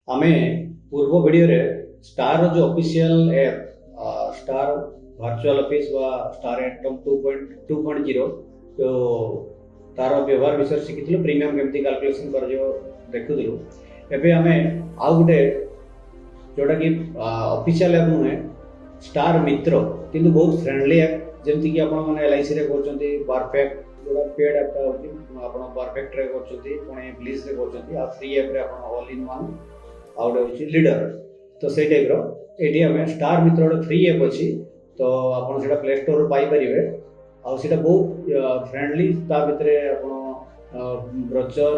आमे पूर्व वीडियो रे स्टार जो official app star virtual office वा स्टार एटम 2.0 तो तार व्यवहार विषय शिखिलु प्रीमियम केमती कैलकुलेशन कर जो देखुलु एबे आमे आउ गुटे जोटा कि ऑफिशियल ऐप नुहे स्टार मित्र किंतु बहुत फ्रेंडली ऐप जेमती कि आपण माने एलआईसी रे करचंती परफेक्ट जोड़ा पेड ऐप होची आपण परफेक्ट रे करचंती पुणे ब्लिस रे करचंती आ फ्री ऐप रे आपण ऑल इन वन आउट होची लीडर तो से टाइप रो एडी हमें स्टार मित्र गोटे फ्री ऐप अच्छी तो आपन सेटा प्ले स्टोर पाई परिबे आ सेटा बहुत फ्रेंडली ता भितरे आपन ब्रोचर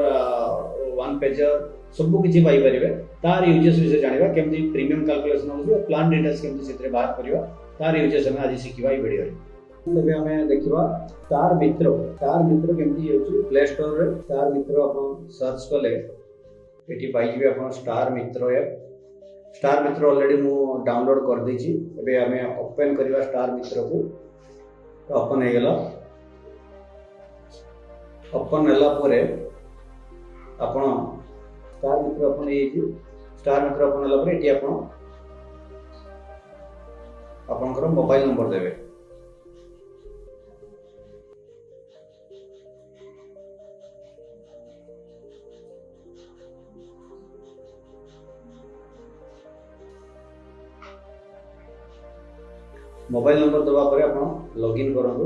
वन पेजर सब किछि पाई परिबे तार यूजेस विषय जानिबा केमति प्रीमियम कैलकुलेशन होउछ प्लान डिटेल्स केमति सेतरे बाहर करिवा तार यूजेस हम आज सिखिबा ई वीडियो रे तबे हमें देखिबा स्टार मित्र केमति होउछ प्ले स्टोर रे स्टार मित्र आपन सर्च कले एटी पाई जिवे आपन स्टार मित्र ऐप स्टार मित्र ऑलरेडी मु डाउनलोड कर देछि एबे हमें ओपन करिवा स्टार मित्र को तो ओपन हे गेला ओपन होला परे आपण स्टार मित्र ओपन हे जी स्टार मित्र ओपन होला परे एटी आपनकर मोबाइल नंबर देबे मोबाइल नंबर दबा परे आपण लॉगिन करंतु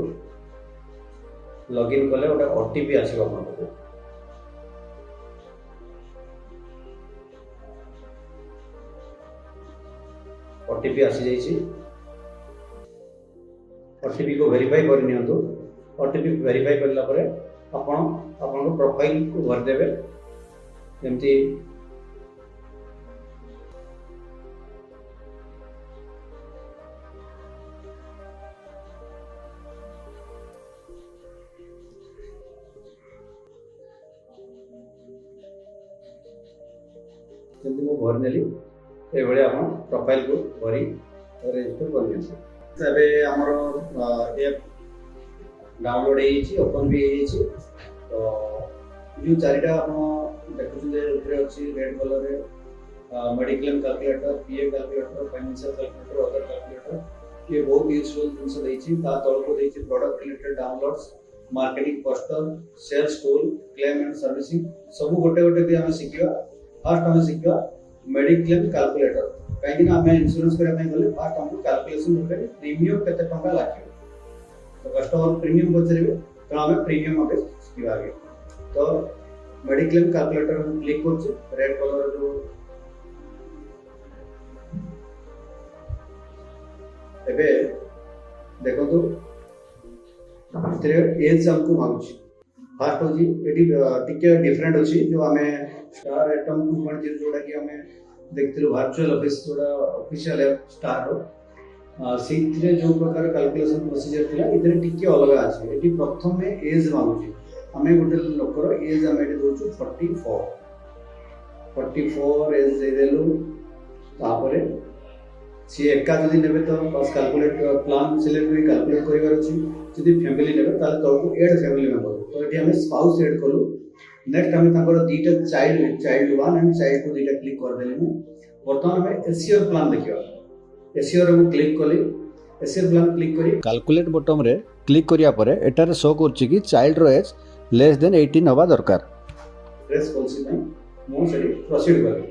लॉगिन कले ओटा ओटीपी आसीबो आपनको ओटीपी आसी जाइछि ओटीपी को वेरीफाई कर नियंतु ओटीपी वेरीफाई करला परे आपण प्रोफाइल को भर देबे जेमति जल्दी मो भर नेली ए बळे आपण प्रोफाइल को भरी रजिस्टर कर दियौ तबे हमर ऐप डाउनलोड हे छी ओपन भी हे छी तो जो चारिटा आपण देखु जे ऊपर अछि रेड कलर रे mediclaim calculator PA calculator financial calculator other calculator ये बहुत यूजफुल जिंस दै छी ता तळ को दै छी product related downloads marketing custom sales tool claim and servicing सब गोटे गोटे भी हम सिखिबा फर्स्ट हम सिखिबा मेडिक्लेम कैलकुलेटर कहीं ना हमें इंश्योरेंस करे ପାଇଁ गले फर्स्ट हमको कैलकुलेशन करे प्रीमियम केते टंका लागियो तो कस्टमर प्रीमियम पचरिबे तो हमें प्रीमियम अबे सिखिबा आगे तो मेडिक्लेम कैलकुलेटर हम क्लिक करछ रेड कलर जो एबे देखो तो इतरे एज हमको मांगछ फर्स्ट हो जी एडी टिके डिफरेंट अछि जो हमें स्टार एटम 2.0 जोड़ा कि हमें देखथिलु वर्चुअल ऑफिस जोड़ा ऑफिशियल है स्टार रो सीथरे जो प्रकार कैलकुलेशन प्रोसीजर थिला इतरे टिके अलग अछि एडी प्रथम में एज मांगुची हमें गोटे लोकर एज हम एडी दोछु 44 एज देलु तापरे सी एका जदी नेबे तो बस कैलकुलेट प्लान सिलेक्ट करी कैलकुलेट करिवार अछि जदी फैमिली नेबे ताले तो ऐड फैमिली मेंबर तो एटी हमें स्पाउस ऐड करू नेक्स्ट हमें ताकर दीटा चाइल्ड 1 एंड चाइल्ड 2 दीटा क्लिक कर देले मु वर्तमान हमें एसीआर प्लान देखियो एसीआर रे क्लिक कली एसीआर प्लान क्लिक करी कैलकुलेट बटन रे क्लिक करिया परे एटार शो करछि कि चाइल्ड रो एज लेस देन 18 हवा दरकार प्रेस पॉलिसी में मु सेडी प्रोसीड करी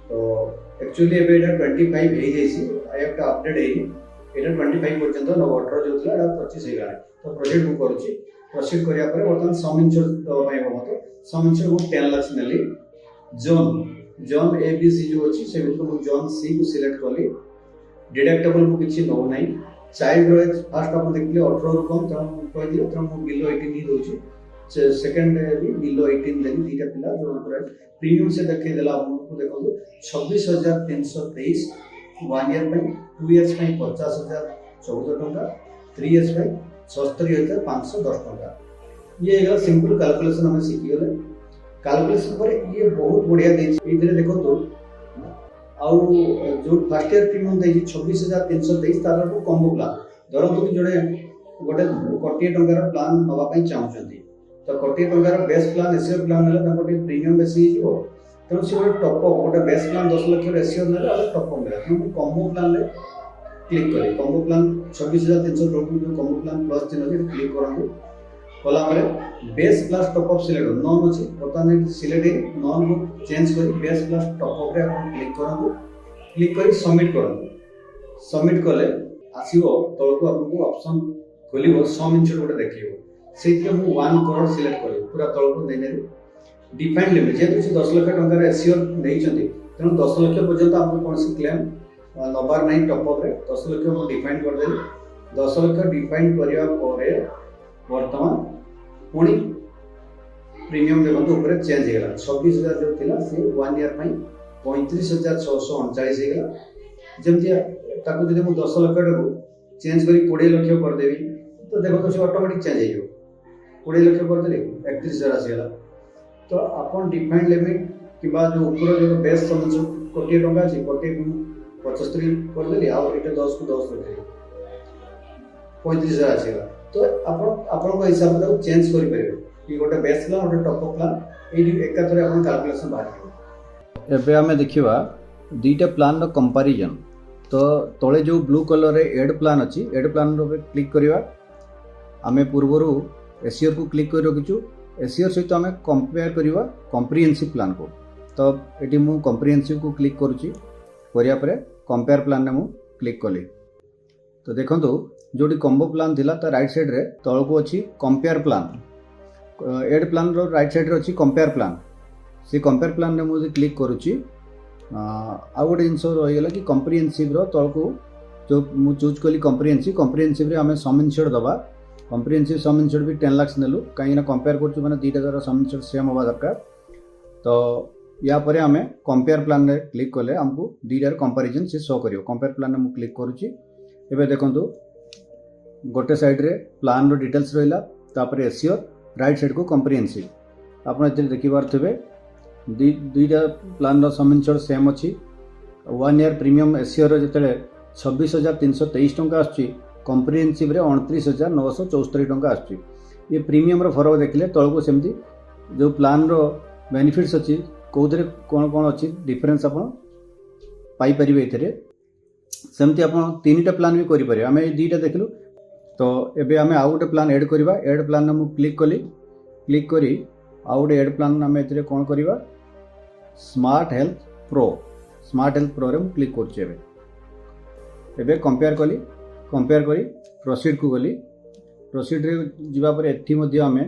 तो एक्चुअली एबे एटा 25 हे जैसी आई हैव टू अपडेट हे एटा 25 पर्यंत नो वाटर जो थला एटा 25 हे गाने तो प्रोजेक्ट मु करूछि प्रोसीड करिया परे वर्तमान सम इंश्योर दबाई मत सम इंश्योर को 10 लाख नेली जोन ए बी सी जो अछि से बिल्कुल मु जोन सी को सिलेक्ट करली डिडक्टेबल को किछि नो नै चाइल्ड रो फर्स्ट अपन देखली 18 रु कम त कहि दियो त मु बिलो 18 ही दोछि सेकंड भी बिलो 18 देनी दीटा पिला जो पर प्रीमियम से देखे देला हमको देखो 26323 1 ईयर पे 2 इयर्स पे 50014 टंका 3 इयर्स पे 76510 टंका ये एक सिंपल कैलकुलेशन हमें सीखी गले कैलकुलेशन पर ये बहुत बढ़िया देछि इधर देखो तो आउ जो फर्स्ट ईयर प्रीमियम देछि 26323 तार को कम बुला धरंतु कि जड़े गोटे कोटी टंकार प्लान नवा पई चाहउछंती तो कोटी टंकार बेस प्लान एसीआर प्लान हला ताको प्रीमियम बेसी हिबो तेणु सी गोटे टॉप अप गोटे बेस प्लान 10 लाख एसीओर ना टॉप अप मिला तेणु कॉम्बो प्लान रे क्लिक करी कॉम्बो प्लान 26300 टोटल जो कॉम्बो प्लान प्लस 3 अच्छे क्लिक करंतु कला base plus top up select non अच्छी बर्तमान सिलेक्ट नॉन को चेंज कर बेस प्लस टॉप अप रे आप क्लिक करंतु क्लिक करी सबमिट करंतु सबमिट कले आसीबो तळको आपको ऑप्शन खोलिबो सम इनशॉट गोटे देखिबो सेति मु 1 करोड़ सिलेक्ट करी पूरा तळको नै नै डिफाइन लिमिट जे 10 लाख टंका रे एसीओर नै छथि तेणु 10 लाख पर्यंत आपको कोनसी क्लेम नबार नहीं टॉप अप रे 10 लाख मु डिफाइन कर देली 10 लाख डिफाइन करिया परे वर्तमान पुणी प्रीमियम देखो ऊपर चेंज हो 26,000 जो थिला से 1 ईयर पई 35,639 हो जमती ताको जदि मु 10 लाख टाको चेंज करी 20 लाख कर देबी तो देखो तो से ऑटोमेटिक चेंज हो 20 लाख कर देली 31,000 आसीला तो अपन डिफाइन लिमिट किबा जो ऊपर जो बेस समझ कोटी टंका अछि कोटी 75 कर देली आ एटा 10 को 10 रखे 35,000 आसीला तो आपण हिसाब से चेंज करि परिबे कि गोटे बेस प्लान गोटे टॉप अप प्लान एडी एकाथरे आपण कैलकुलेशन बाहर एबे हमें देखिबा दीटा प्लान रो कंपैरिजन तो तळे जो ब्लू कलर रे एड प्लान अछि एड प्लान रो क्लिक करिवा हमें पूर्वरु एसीआर को क्लिक कर रखिछु एसीआर सहित हमें कंपेयर करिवा कॉम्प्रिहेंसिव प्लान को तो एटी मु कॉम्प्रिहेंसिव को क्लिक करूची करिया परे कंपेयर प्लान ने मु क्लिक कली तो देखंतु जोटी कॉम्बो प्लान थिला ता राइट साइड रे तळको अछि compare plan add plan row right side रे अछि कंपेयर प्लान से कंपेयर प्लान ने मु क्लिक करूची आ गोटे जिनस रहीगला कि कॉम्प्रिहेंसिव रो तळको जो मु चूज कली कॉम्प्रिहेंसिव रे हमें सम इनशॉट दबा कॉम्प्रिहेंसिव सम इनशॉट भी 10 लाख नेलु कहीं कंपेयर करछु माने दीटा जरा सम इनशॉट सेम होबा दरकार तो या परे हमें कंपेयर प्लान रे क्लिक कले हमको दीटार कंपैरिजन से शो करियो कंपेयर प्लान ने मु क्लिक करूची एबे देखंतु गोटे साइड रे प्लान रो डिटेल्स रहिला तापरे एसीओर राइट साइड को कॉम्प्रिहेंसिव आपण एते देखि पारथबे दुईटा प्लान रो सम इनशॉट सेम अछि 1 ईयर प्रीमियम एसीओर रो जतले 26,323 टंका आछि कॉम्प्रिहेंसिव रे 29,974 टंका आछि ये प्रीमियम रो फरक देखले तळको सेमती जो प्लान रो बेनिफिट्स अछि कोदरे कोन कोन अछि डिफरेंस आपण पाई परिबे एथरे सेमती आपण तीनटा प्लान भी करि परिबे हमें दीटा देखलु तो एबे हमें आउ गोटे प्लान ऐड करिबा ऐड प्लान ने मु क्लिक कली क्लिक करी आउ गोटे ऐड प्लान हमें एथरे कोन करिबा स्मार्ट हेल्थ प्रो रे मु क्लिक करछि एबे कंपेयर करी प्रोसीड को गली प्रोसीड रे जिबा पर एथि मध्ये हमें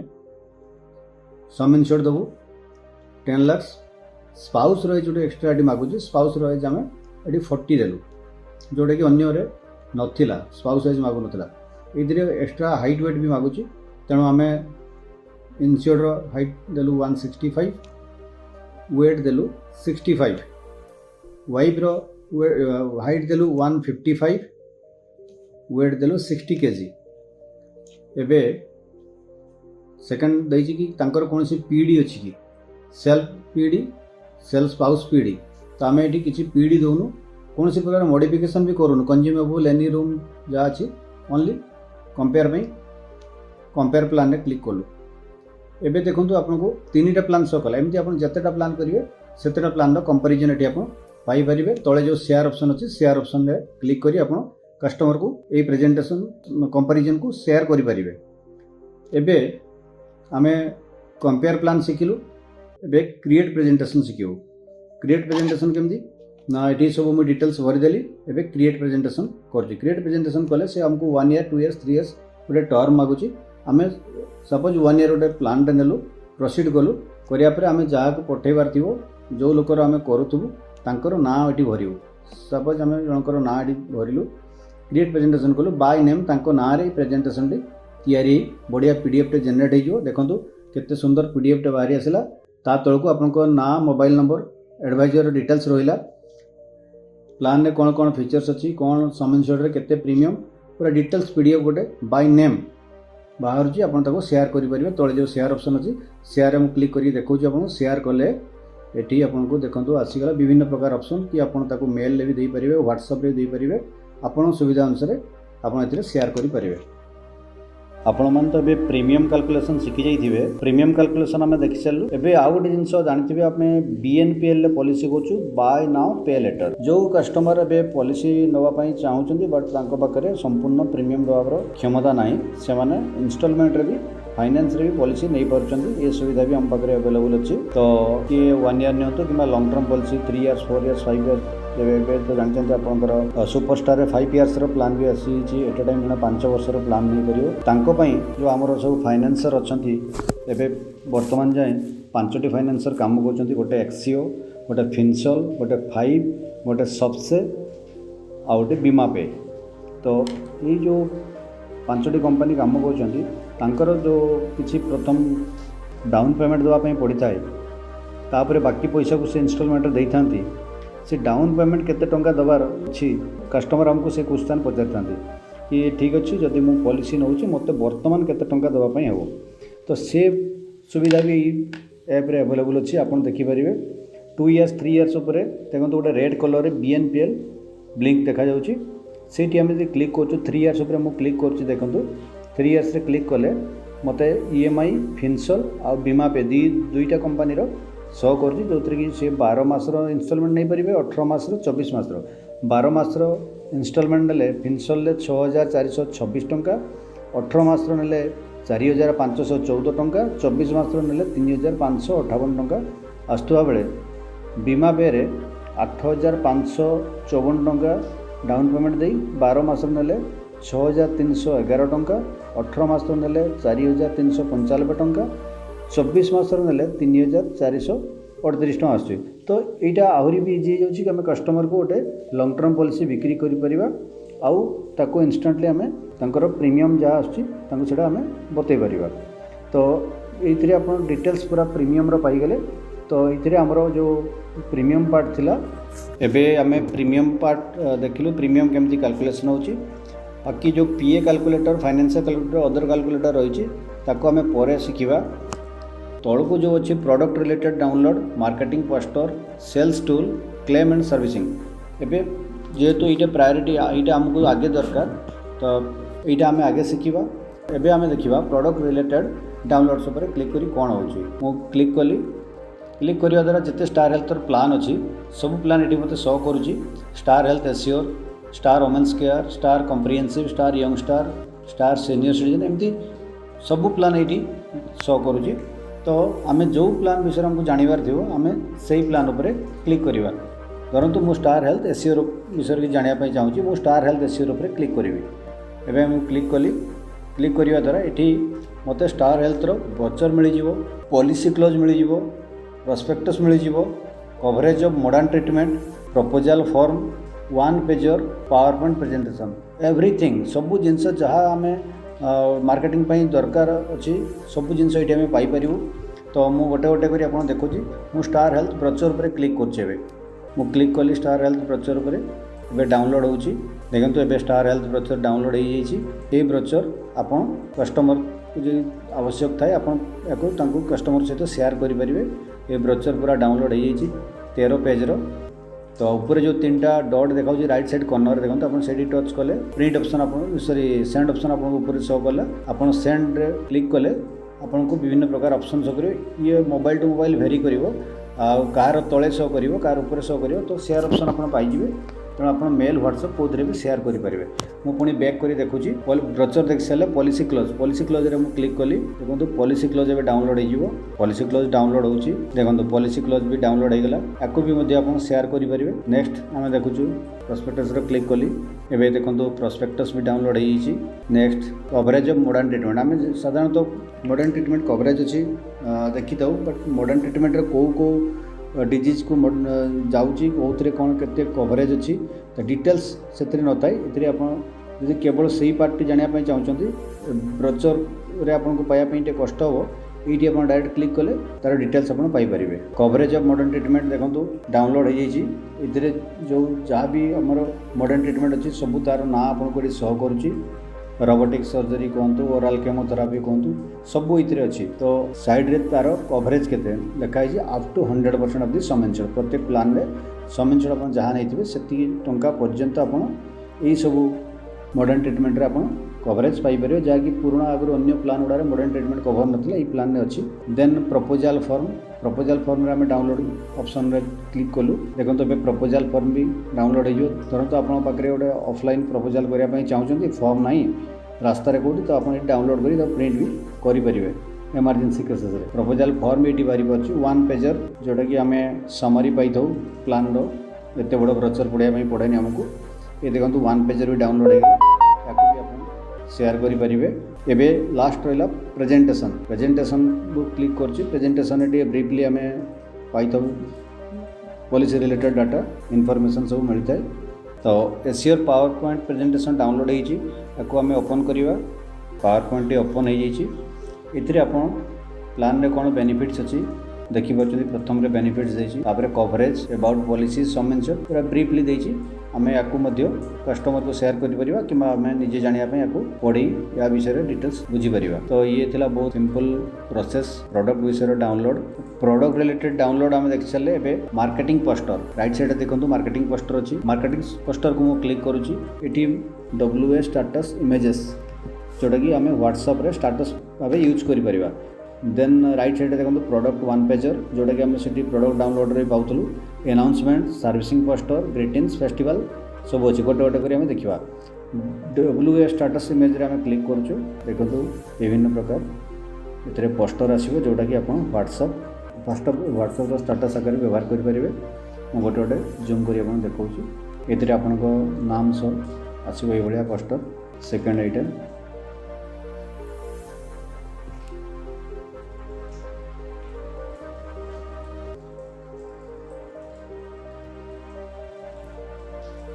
सम इनशॉट दबु 10 लाख स्पाउस रहे जो एक्स्ट्रा एडी मागुची स्पाउस रहे जे हमें एडी 40 देलु जोडे कि अन्य रे नथिला स्पाउस साइज मागु नथिला इधरे एक्स्ट्रा हाइट वेट भी मागुची तेणु हमें इनशॉट रो हाइट देलु 165 वेट देलु 65 वाइफ रो हाइट देलु 155 वेट देलु 60 केजी एबे सेकंड दैछि कि तांकर कोनसी पीडी अछि कि सेल्फ स्पाउस पीडी तो आम ये किसी पीडी दौनु कौन सी प्रकार मॉडिफिकेशन भी करूँ कंज्यूमेबल एनी रूम जहाँ अच्छी ओनली कंपेयर प्लान रे क्लिक कलु एबे देखंतु आपको 3टा प्लान शो कला एमती आप जितेटा प्लान करेंगे सेतेटा प्लान कंपैरिजन ये आप पाइपर तले जो शेयर ऑप्शन अच्छी शेयर ऑप्शन रे क्लिक करी आप कस्टमर को ये प्रेजेंटेशन कंपैरिजन को शेयर करि परिबे एबे आमे कंपेयर प्लान शिखिलु एबे क्रिएट प्रेजेंटेशन शिखिबु क्रिएट प्रेजेंटेशन केमती ना ये सब मुझे डिटेल्स भरीदेली एबे क्रिएट प्रेजेंटेशन कर क्रिएट प्रेजेंटेशन कले से हमको 1 ईयर 2 ईयर्स 3 ईयर्स गोटे टर्म मागुची आम सपोज 1 ईयर गोटे प्लान नेलु प्रोसीड कलु करिया परे आम जहाँ को पठेबार थी जो लोकर आम करूथबु तांकर ना एटी भरिबु सपोज आम जनकर ना एटी भरिलु क्रिएट प्रेजेंटेशन कलु बाय नेम तांको ना रे प्रेजेंटेशन टी तैयारी बढ़िया पीडीएफ टे जनरेट हो देखो केते सुंदर पीडीएफ टे बाहरी आसला ता तळको आपनको ना मोबाइल नंबर एडवाइजर डिटेल्स रहिला प्लान रे कौन कौन फीचर्स अच्छी कौन समन्शॉट रे केते प्रीमियम पूरा डिटेल्स पीडीएफ गोटे बाय नेम बाहर जी आपन ताको शेयर करि परिबे तळे जो शेयर ऑप्शन अछि शेयर रे मु क्लिक करी देखौ छी आपन शेयर कले एठी आपन को देखंतु आसी गला विभिन्न प्रकार ऑप्शन कि आपन ताको मेल ले भी देई परिबे व्हाट्सएप रे देई परिबे आपन सुविधा अनुसार आपन एथिरे शेयर करि परिबे ଆପଣମାନେ ତ ଏବେ ପ୍ରିମିୟମ୍ କାଲକୁଲେସନ୍ ଶିଖି ଯାଇଥିବେ। ପ୍ରିମିୟମ୍ କାଲକୁଲେସନ୍ ଆମେ ଦେଖି ସାରିଲୁ। ଏବେ ଆଉ ଗୋଟେ ଜିନିଷ ଜାଣିଥିବେ, ଆମେ BNPL ପଲିସି କରୁଛୁ, ବାଏ ନାଓ ପେ ଲେଟର। ଯେଉଁ କଷ୍ଟମର ଏବେ ପଲିସି ନେବା ପାଇଁ ଚାହୁଁଛନ୍ତି ବଟ୍ ତାଙ୍କ ପାଖରେ ସମ୍ପୂର୍ଣ୍ଣ ପ୍ରିମିୟମ୍ ଦେବାର କ୍ଷମତା ନାହିଁ, ସେମାନେ ଇନଷ୍ଟଲମେଣ୍ଟରେ ବି फाइनेंस रे भी पॉलिसी नहीं पार्टी। ये सुविधा भी हम पाखे अवेलेबल अच्छी। तो किए 1 ईयर नियंतु कि long term policy 3 years 4 years 5 years एवं तो जानते आपंकर सुपरस्टार 5 इयर्स प्लान भी आसी एट टाइम मैंने 5 वर्ष प्लान नहीं कर जो आमर सब फाइनेंसर अच्छा एवं बर्तमान जाए 5टी फाइनेंसर काम कर गोटे एक्सीओ गोटे फिनसॉल गोटे 5 गोटे सबसे आ गोटे बीमा पे। तो ये जो 5टी कंपनी काम कर जो किसी प्रथम डाउन पेमेंट देवाई पड़ता है तापर बाकी पैसा को से इनस्टॉलमेंट दे था से डाउन पेमेंट केते टंका दबार अच्छी कस्टमर हमको से क्वेश्चन पचारि था कि ठीक अच्छे जदि मुझे पॉलिसी नौ मत बर्तमान केते टंका दवाई हे। तो से सुविधा भी ऐप रे अवेलेबल अच्छी। आप देखिपारे 2 इयर्स 3 इयर्स उपर देखो गोटे रेड कलर BNPL ब्लिंक देखा जाउची। सेठी आम क्लिक कर 3 इयर्स उपर मुझे क्लिक कर देखो 3 इयर्स रे क्लिक कले मत EMI फिनसॉल आ बीमा पे दुईटा कंपनी शो कर जो कि सी 12 मासर इनस्टॉलमेंट नहीं पारे 18 मासर 24 मासर 12 मासर इनस्टॉलमेंट ने फिनसॉल 6426 टंका 18 मासर ने 4514 टंका 24 मासर ने 3558 टंका आसुवा बेले बीमा पे 8554 टंका डाउन पेमेंट दे 12 मासर ने 6311 टंका 18 मासर ने 4395 टंका 24 मासर ने 3438 टंका आसुच्छी। तो यहाँ आहरी भी इजी हो कि आम कस्टमर को गोटे लॉन्ग टर्म पॉलिसी बिक्री करें आउ ताको इंस्टांटली आम तर प्रीमियम जहाँ आसटा आम बतई पार। तो ये आप डिटेल्स पूरा प्रीमियम पाईगले। तो ये आमर जो प्रीमियम पार्ट थिला एबे आम प्रीमियम पार्ट देखिलु प्रीमियम केमती कैलकुलेशन होची। बाकी जो PA calculator financial calculator other calculator रही ताको आम पर शिखा। तौक जो अच्छी product related download marketing poster sales tool claim and servicing एबे जेहेतु ये प्रायोरिटी यहाँ आमको आगे दरकार तो यहाँ आम आगे शिखा। एबे आम देखा प्रोडक्ट रिलेटेड डाउनलोड्स पर क्लिक करी कौन हो क्लिक कली। क्लिक करने द्वारा जिते स्टार हेल्थ प्लान अच्छी सब प्लान ये मत शो करुँची। Star Health Assure Star Women's Care Star Comprehensive Star Young Star Star Senior Citizen एमती सब प्लान ये शो करुँची। तो आम जो प्लान विषय हमको जानवर थी आम से प्लान उपर क्लिक करवा। धरतु मु स्टार हेल्थ एश्योर विषय की जानापी चाहूँगी मु स्टार हेल्थ एश्योर उपर क्लिक करी। एवं क्लिक कली। क्लिक करने द्वारा ये मत स्टार हेल्थर ब्रोचर मिल पॉलिसी क्लोज मिल प्रोस्पेक्टस मिल coverage of modern treatment proposal form 1 pager PowerPoint presentation everything सबू जिनस जहाँ आम मार्केटिंग दरकार अच्छी सबू जिनस ये आम पाइपर। तो मु गोटे गोटे कर आप देखुची मु स्टार हेल्थ ब्रोचर पर क्लिक कर क्लिक कली स्टार हेल्थ ब्रोचर पर ए डाउनलोड होची। देखो ए स्टार हेल्थ ब्रोचर डाउनलोड हो ब्रोचर आप कस्टमर जो आवश्यक थाए आपको कस्टमर सहित शेयर करेंगे। ये ब्रोचर पूरा डाउनलोड हो 13 पेजर। तो ऊपर जो 3टा डॉट देखा राइट साइड कॉर्नर देखो आप टच कले प्रिंट ऑप्शन आप सॉरी सेंड ऑप्शन आप ऊपर शो कला आप सेंड रे क्लिक कले आपको विभिन्न प्रकार ऑप्शन शो कर ये मोबाइल टू मोबाइल भेरी कर कार तले शो कर कार ऊपर शो कर। तो शेयर ऑप्शन आप पाइबे तेणु आप मेल व्हाट्सएप कौन भी शेयर करेंगे। मुझे बैक कर देखुची ब्रोचर देख सारे पॉलिसी क्लोज रे क्लिक कली। देखो पॉलिसी क्लोज ए डाउनलोड हो पॉलिसी क्लोज डाउनलोड होची। देखो पॉलिसी क्लोज भी डाउनलोड होगला आपको भी आप शेयर करेंगे। नेक्स्ट आम देखुचु प्रोस्पेक्टस क्लिक कली। एवं देखो प्रोस्पेक्टस भी डाउनलोड हो। Next coverage of modern treatment आम साधारणतः मॉडर्न ट्रीटमेंट कवरेज अच्छी देखी था बट मॉडर्न ट्रीटमेंट कौ डिजीज को जाऊँगी कौन कौन के कवरेज अच्छी तो डिटेल्स से न था ये आप केवल से पार्टी जानापी चाहते ब्रोचर रे आपको पाइबापी टे कष्ट हे ये आप डायरेक्ट क्लिक कले तार डिटेल्स आप Piper. Coverage of modern treatment देखो डाउनलोड हो जो जहाँ भी आमर मॉडर्न ट्रीटमेंट अच्छी सब तार ना आपको शो करुँची रोबोटिक सर्जरी कहतु ओराल केमोथेरापी कहतु सब ये अच्छी। तो साइड रे तार कवरेज के लिखाई up to 100% off the sum insured प्रत्येक प्लान रे सम इंश्योर्ड आप जहाँ नहीं थे से टंका पर्यंत आप सब मॉडर्न ट्रीटमेंट रे आप कवरेज पाइपर जहाँकि पुराना आगुरी अन्य प्लान गुड़ा मॉडर्न ट्रीटमेंट कवर नाला ये प्लान अच्छी देन प्रपोजाल फॉर्म रे आम डाउनलोड ऑप्शन रे क्लिक कलु देखो तो प्रपोजाल फॉर्म भी डाउनलोड हो धरत आप पाखे गोटे ऑफलाइन प्रपोजाल करने चाहते फॉर्म ना रास्तार कौटी तो आप डाउनलोड कर प्रिंट भी करेंगे इमरजेंसी केसेस रे प्रपोजाल फॉर्म ये बाहरी पार्टी 1 पेजर जोटा कि आम समरी पाई था प्लान एत बड़ ब्रोचर पढ़ाई पड़ेनि आमको ये देखो 1 पेजर भी डाउनलोड हो शेयर करेंगे एबे लास्ट रहा presentation book click presentation briefly आम पाई था पॉलिसी रिलेटेड डाटा इनफॉरमेशन सब मिलता है तो ACR power point presentation download होती आम ओपन करवा पावर पॉइंट ओपन हो जाइए आप प्लान रे कौन बेनिफिट्स अच्छी देखिपुर प्रथम बेनिफिट्स देती कवरेज अबाउट पॉलिसी सम जिन पूरा ब्रीफली देती आम या कस्टमर को शेयर कर कि आम निजे जानापी या पढ़ी या विषय डिटेल्स बुझीपर तो ये थिला बहुत सिंपल प्रोसेस प्रोडक्ट विषय डाउनलोड प्रोडक्ट रिलेटेड डाउनलोड आम देखी सारे ए मार्केटिंग पोस्टर राइट साइड देखो मार्केटिंग पोस्टर अच्छी मार्केटिंग पोस्टर को मुझे क्लिक करुँची WA स्टाटस इमेजेस जोटा कि आम व्हाट्सएप रे स्टाटस भाव यूज करें देन राइट साइड देखो प्रोडक्ट 1 पेजर जोटा कि आम से प्रोडक्ट डाउनलोड रे पाऊँ announcement servicing poster greetings festival सब अच्छी गोटे गोटे कर देखा WA स्टाटस इमेज रे आम क्लिक करुँ देखो विभिन्न प्रकार ये पोस्टर आसो जोटा कि आप व्हाट्सएप स्टाटस आकार व्यवहार करेंगे मैं गोटे गोटे जूम कर देखा ये आपण नाम सब आसो ये पोस्टर सेकेंड आइटम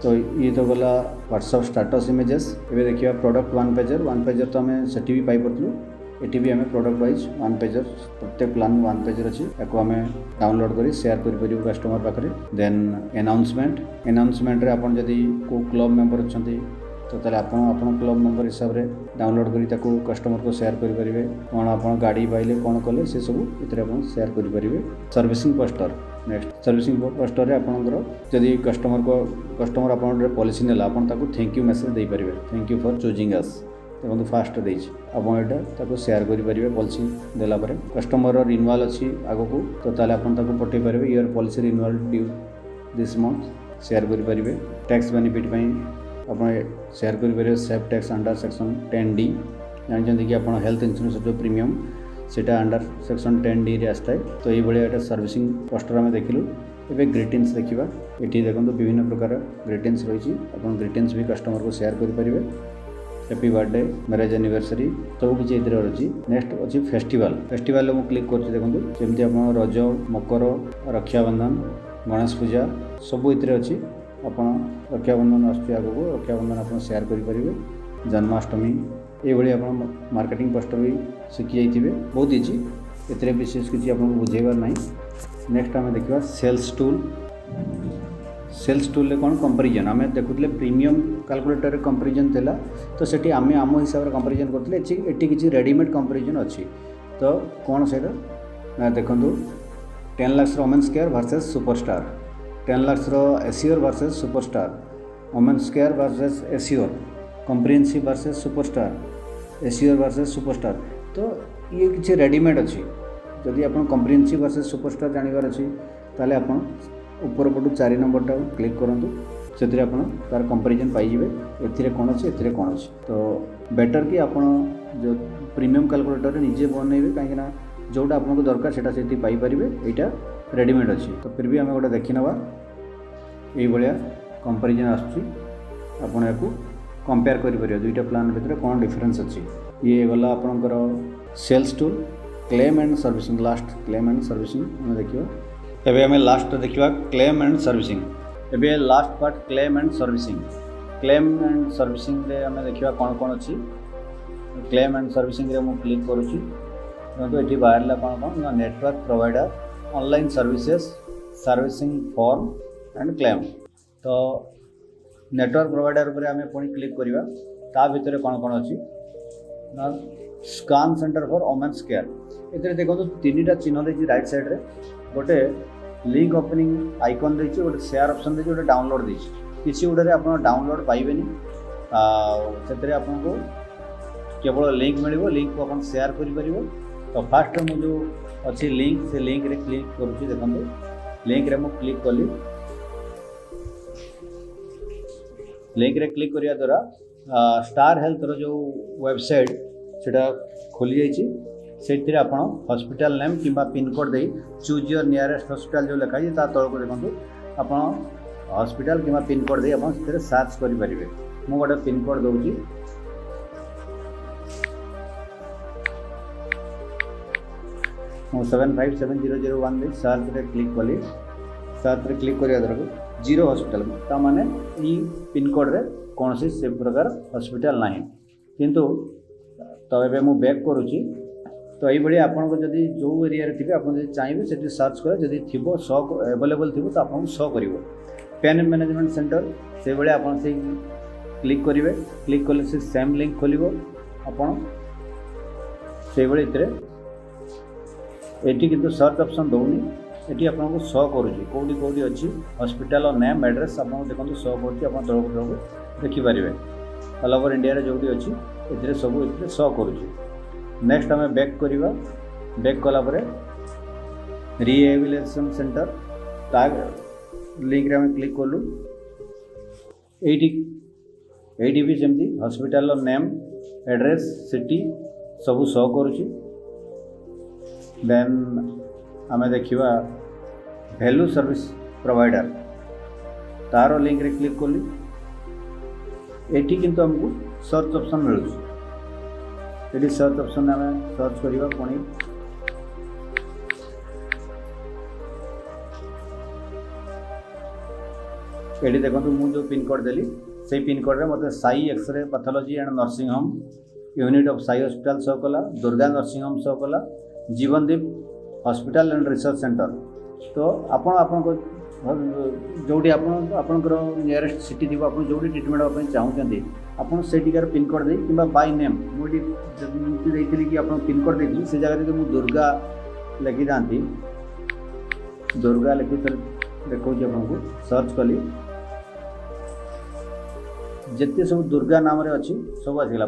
तो ये तो गला व्हाट्सएप स्टाटस इमेजेस ये देखिए प्रोडक्ट 1 पेजर तो आम से भी पाइपलु ये भी आम प्रोडक्ट वाइज 1 पेजर प्रत्येक प्लान 1 पेजर अच्छी या डाउनलोड कर शेयर कर कस्टमर पाखे देन अनाउंसमेंट रे आपन जदि को क्लब मेंबर अच्छा तो आपन क्लब मेंबर हिसाब से डाउनलोड कर कस्टमर को शेयर करेंगे कौन आप गाड़ी पाइले कौन कले से सब ये शेयर करेंगे servicing poster next servicing poster रे आपनकर जदि कस्टमर आप पॉलिसी नेला आपन ताको थैंक यू मैसेज दे पारिबे thank you for choosing us देखो फास्ट देछि आपन एटा शेयर करि पारिबे पॉलिसी देला परे कस्टमर रिन्यूअल अछि आगो को तो ताले आपन ताको पठे पारिबे your policy renewal due this month share करि पारिबे टैक्स बेनिफिट पई आपन शेयर करि पारिबे save tax under section 10D जानछन कि आपन हेल्थ इंश्योरेंस जो प्रीमियम सेटा अंडर सेक्शन 10D रे आस्ता है तो ये भाया सर्विसिंग पोस्टर आम देखिलु ए ग्रीटिंग्स देखा ये देखो विभिन्न प्रकार ग्रीटिंग्स रही आप ग्रीटिंग्स भी कस्टमर को शेयर करेंगे हैप्पी बर्थडे मैरेज एनिवर्सरी सब किसी अच्छी नेक्स्ट अच्छी फेस्टिवल मुझे क्लिक कर देखो जमी आप रज मकर रक्षाबंधन गणेश पूजा सब ये अच्छी आप रक्षाबंधन आगू रक्षाबंधन आप शेयर करेंगे जन्माष्टमी ये आप मार्केटिंग पोस्टर भी शिखी जाइए बहुत इजी ए विशेष किसी आपको बुझेबार ना नेक्स्ट आम देखा सेल्स टूल कौन कंपेरिजन आम देखुले प्रीमियम कैलकुलेटर कंपेरिजन थिला तो सेठी आम हिसाब से कंपेरिजन करते ये किसी रेडीमेड कंपेरिजन अच्छी तो कौन से देखो 10 lakh Women's Care versus Superstar 10 lakh Assure versus Superstar Women's Care versus Assure Comprehensive versus Superstar Assure versus Superstar तो ये किसी रेडीमेड अच्छी जदि आप कम्प्रिहेंसिव वर्सेस सुपरस्टार जानवर अच्छी ताले आप ऊपर पटू 4 नंबरटा क्लिक करूँ से तार कंपेरिजन पाइबे ए कौन अच्छे ए कौन अच्छे तो बेटर कि आप जो प्रीमियम कैलकुलेटर निजे बनइबे कहीं जोटा आपको दरकार से पाइपर यहाँ रेडीमेड अच्छी तो फिर भी आम गोटे देखी नवा ये कंपेरिजन आसपन या कंपेयर कर दुईटा प्लान भितर कौन डिफरेंस अच्छी ये गला आपणकर sales tool claim and servicing last claim and servicing आम देखा एबे आम लास्ट देखा क्लेम एंड सर्विसिंग एबे last part claim and servicing रे आम देखा कौन कौन अच्छी क्लेम एंड सर्विसिंग रे मु क्लिक करुँची तो ये बाहर कौन कौन network provider online services servicing form and claim तो नेटवर्क प्रोवाइडर पर आम पुणी क्लिक करवा ता भितर कौन कौन अच्छी ना scan centre for women's care ये देखो 3टा चिन्ह देखिए राइट साइड रे गोटे लिंक ओपनिंग आइकन देखिए गोटे शेयर ऑप्शन देखिए गोटे डाउनलोड देखिए किसी गुड़े आप डाउनलोड पाइबे से आपको केवल लिंक मिल लिंक को अपन शेयर करें। तो फास्ट मु जो अच्छी लिंक से लिंक रे क्लिक करुँच देखो लिंक रे मु क्लिक कली लिंक रे क्लिक करिया द्वारा स्टार हेल्थ रो जो वेबसाइट सेटा खोली जाइए से आप हॉस्पिटल नेम कि pin code they choose your nearest hospital जो लिखाई ता तौक देखो आप हॉस्पिटल कि पिन कोड दे आप सर्च करेंगे। मु गोटे पिन कोड दूसरी 757001 दे सर्च रे क्लिक कली सर्च रे क्लिक करिया द्वारा जीरो हॉस्पिटल ता माने ई पिन कोड रे कौन से प्रकार हॉस्पिटल ना किंतु तो ये मु बैक करुँची। तो ये आपको जदि जो एरिया रे थे आप चाहिए से सर्च कर जदि थी शो अवेलेबल थी तो आपको शो कर पेन मैनेजमेंट सेंटर से भाई आप क्लिक करेंगे क्लिक कले से सेम लिंक खोल आपड़ से ये किंतु सर्च ऑप्शन दौनी ये आपको शो करुँची कौटी कौटी अच्छी हॉस्पिटल नेम एड्रेस आपको देखो शो कर तौक देखिपारे ऑल ओवर इंडिया जो अच्छी ये सब ये शो करुँची। नेक्स्ट आम बैक करवा बैक कलापर रिहेबिलिटेशन सेंटर ता लिंक रे आम क्लिक कलु ये भी जमती हॉस्पिटल नेम एड्रेस सिटी सब शो करुँची। देन आम देखा वैल्यू सर्विस प्रोवाइडर तार लिंक रे क्लिक कली ये किंतु आमको सर्च ऑप्शन मिलूँ ये सर्च ऑप्शन आम सर्च करवा पुणी ये देखो मुझे जो पिन कोड देली से पिन कोड रे मत Sai x ray pathology and nursing home unit of Sai hospital शो कला दुर्गा नर्सिंग होम शो कला Jeevandeep hospital and research centre. तो आपण जोटी आपणकर नियरेस्ट सिटी थी आप जो ट्रिटमेंट चाहते आपड़ से पिन कोड दे कि बाय नेम मुझे कि आप पिन कोड देती से जगह जो मुझे दुर्गा लिखी था दुर्गा लिखी देखो आपको सर्च कली जिते सब दुर्गा नाम रे अच्छी सब आसला।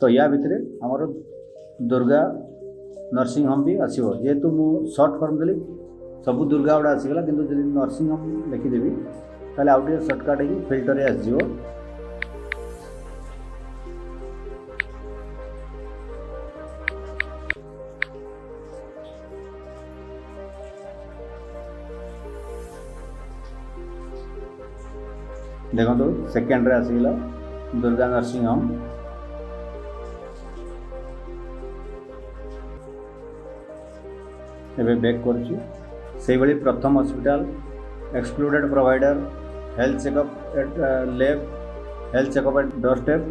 तो या भितर आमर दुर्गा नर्सिंग होम भी आसो जेहेतु मु सर्ट फॉर्म देली सब दुर्गा गुड़ा आसीगला किंतु जब नर्सिंग होम लिखिदेवी ताले आउटे सर्टकट ही फिल्टर आसो। देखो तो सेकेंड रे आसीगला दुर्गा नर्सिंग होम एबे बैक करुँची से भाई Pratham hospital excluded provider health checkup at lab health checkup at doorstep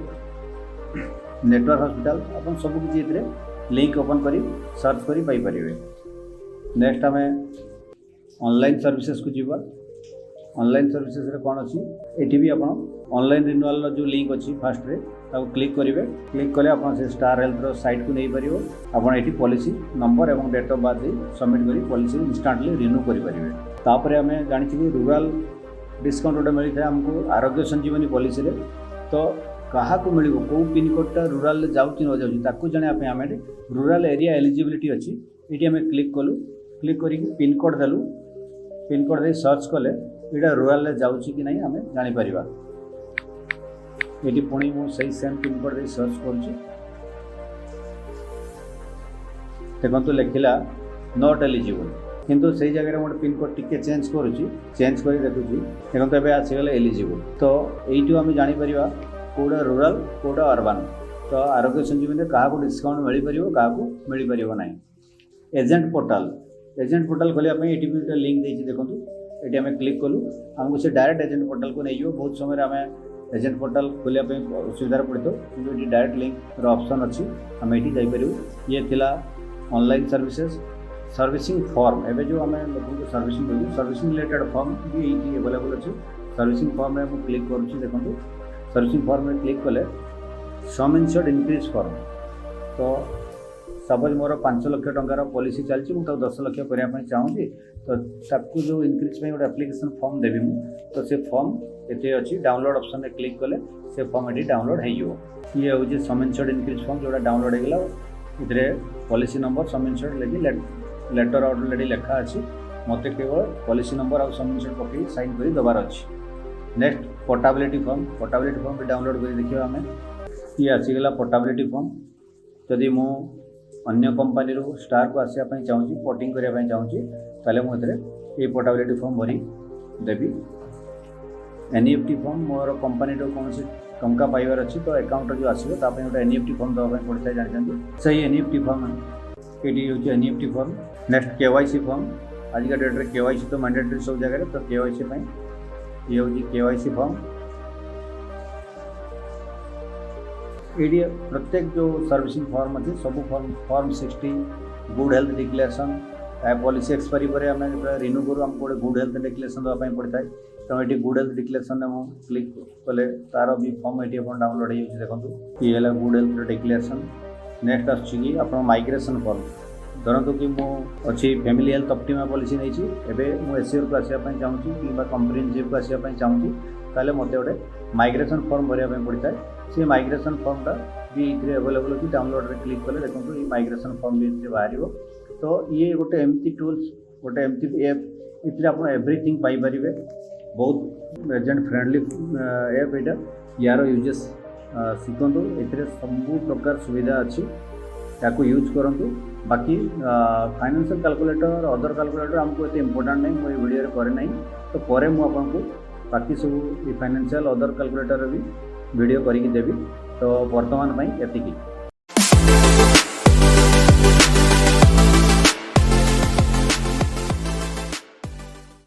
network hospital अपन सब किसी लिंक ओपन करी सर्च करी पाई परिवे। नेक्स्ट आम ऑनलाइन सर्विसेज को जीवा ऑनलाइन सर्विसेज रे कौन अच्छी ये भी आप ऑनलाइन रिन्यूअल जो लिंक अच्छी फास्ट रे क्लिक करेंगे क्लिक कले आप स्टार हेल्थ रो साइट को नहीं पार आपड़ ये पॉलिसी नंबर और डेट ऑफ बर्थ सबमिट करी पॉलिसी इंस्टांटली रिन्यू करेंगे। तापर आम जानी कि रूराल डिस्काउंट गोटे मिलता है आमको आरोग्य संजीवनी पॉलिसी रे। तो क्या मिल कौ पिन कोडटा रूराल जाऊँ न जाऊँ जानापी आम रूराल एरिया एलिजिबिलिटी अच्छी ये आम क्लिक कलु क्लिक कर पिन कोड देलु पिन कोड दे सर्च कले यहाँ रूराल जाऊँ कि नहीं आम जापर ये पुणी मुझे सेम पिन कोड दे सर्च करुँची देखो लिखला नॉट एलिजिबल किंतु से जगह गोटे पिन कोड टिके चेंज करुँची चेंज कर देखुची देखो एवं आसीगला एलिजिबल। तो यू आम जापर कौटा रूराल कौटा अर्बान। तो आरोग्य संजीवनी क्या डिस्काउंट मिल पार क्या मिल पार ना। एजेंट पोर्टाल खोलिया ये भी लिंक देती देखो ये आम क्लिक कलु आमको से डायरेक्ट एजेंट पोर्टाल को नहीं बहुत समय आम एजेंट पोर्टाल खोलिया असुविधा पड़े तो कि डायरेक्ट लिंक ऑप्शन अच्छी आम ये जापर। ये थिला ऑनलाइन सर्विसेज सर्विसिंग फॉर्म एवं जो आम लोक सर्विसिंग करूँ सर्विसिंग रिलेटेड फॉर्म भी ये अवेलेबल अच्छी सर्विसिंग फॉर्म में मुझे क्लिक करुँच देखो सर्विसिंग फॉर्म में क्लिक कले सम इनश्योर्ड इंक्रीज फॉर्म। तो सपोज मोर 5 लाख टंकार पॉलिसी चलती मुझे 10 लाख करने चाहूँगी तो ताकू जो इनक्रीज में गोटे एप्लिकेशन फॉर्म देवी मु तो से फॉर्म ये अच्छी डाउनलोड ऑप्शन में क्लिक कले से फॉर्म ये डाउनलोड हो ये हूँ सम इनश्योर्ड इनक्रीज फॉर्म जोड़ा डाउनलोड होगा इधरे पॉलिसी नंबर सम इनश्योर्ड लगी लेटर ऑलरेडी लिखा अच्छी मत केवल पॉलिसी नंबर और सम इनश्योर्ड पकड़ साइन कर देवार अच्छी। नेक्स्ट पोर्टेबिलिटी फॉर्म भी डाउनलोड कर देखिए आम ये आसीगला पोर्टेबिलिटी फॉर्म जदि मु अन्य कंपनी स्टार को आसापी चाहूँगी पोर्टिंग करने चाहूँगी ताले मुझे ये पोर्टेबिलिटी फॉर्म भरी देवी। एनईएफटी फॉर्म मोर कंपनी कौन सी टंका पाइबार अच्छी तो अकाउंट जो आसो ताप गोटे एनईएफटी फॉर्म देवाई पड़ता है जानते से एनईएफटी फॉर्म ये हूँ NEFT form. Next KYC form आजिका डेट्रे केवाईसी तो मैंडेटरी सब जगह तो केवाईसी ये हूँ केवाईसी फॉर्म। ये प्रत्येक जो सर्विसिंग फॉर्म अच्छे सब form 60 good health declaration policy expiry पर आम रिन्यू करूँ आमको गोटे गुड हेल्थ डिक्लेरेशन देवाई पड़ता है तो ये गुड हेल्थ डिक्लेरेशन मुझे क्लिक कले तार भी फॉर्म ये डाउनलोड हो देखो ये है गुड हेल्थ डिक्लेरेशन। नेक्स्ट आसुच्छी आप माइग्रेशन फॉर्म धरतु कि मुझे फैमिली हेल्थ ऑप्टिमा पॉलिसी नहीं एवं मुझे एसीओर को आसापी चाहूँगी कि कम्प्रिहेंसिव को आसापी चाहूँगी ताले मत गोटे माइग्रेशन फॉर्म भरवाई पड़ता है से माइग्रेशन फॉर्मटा भी ये अवेलेबल अच्छी डाउनलोड रे क्लिक कले देखो ये माइग्रेशन फॉर्म भी बाहर तो ये गोटे एमती टूल्स गोटे एमती एप इतने आप एवरीथिंग पाइपर बहुत एजेंट फ्रेंडली एप यहाँ यार यूजेस शिखु ए सब प्रकार सुविधा अच्छी या यूज करूँ। बाकी फाइनेंशियल कैलकुलेटर अदर कैलकुलेटर आमको ये इम्पोर्टाट नहीं मुझे वीडियो करे ना तो पर मुझे बाकी सब फाइनेंशियल अदर कैलकुलेटर भी वीडियो करके देवी तो वर्तमान एतिकी।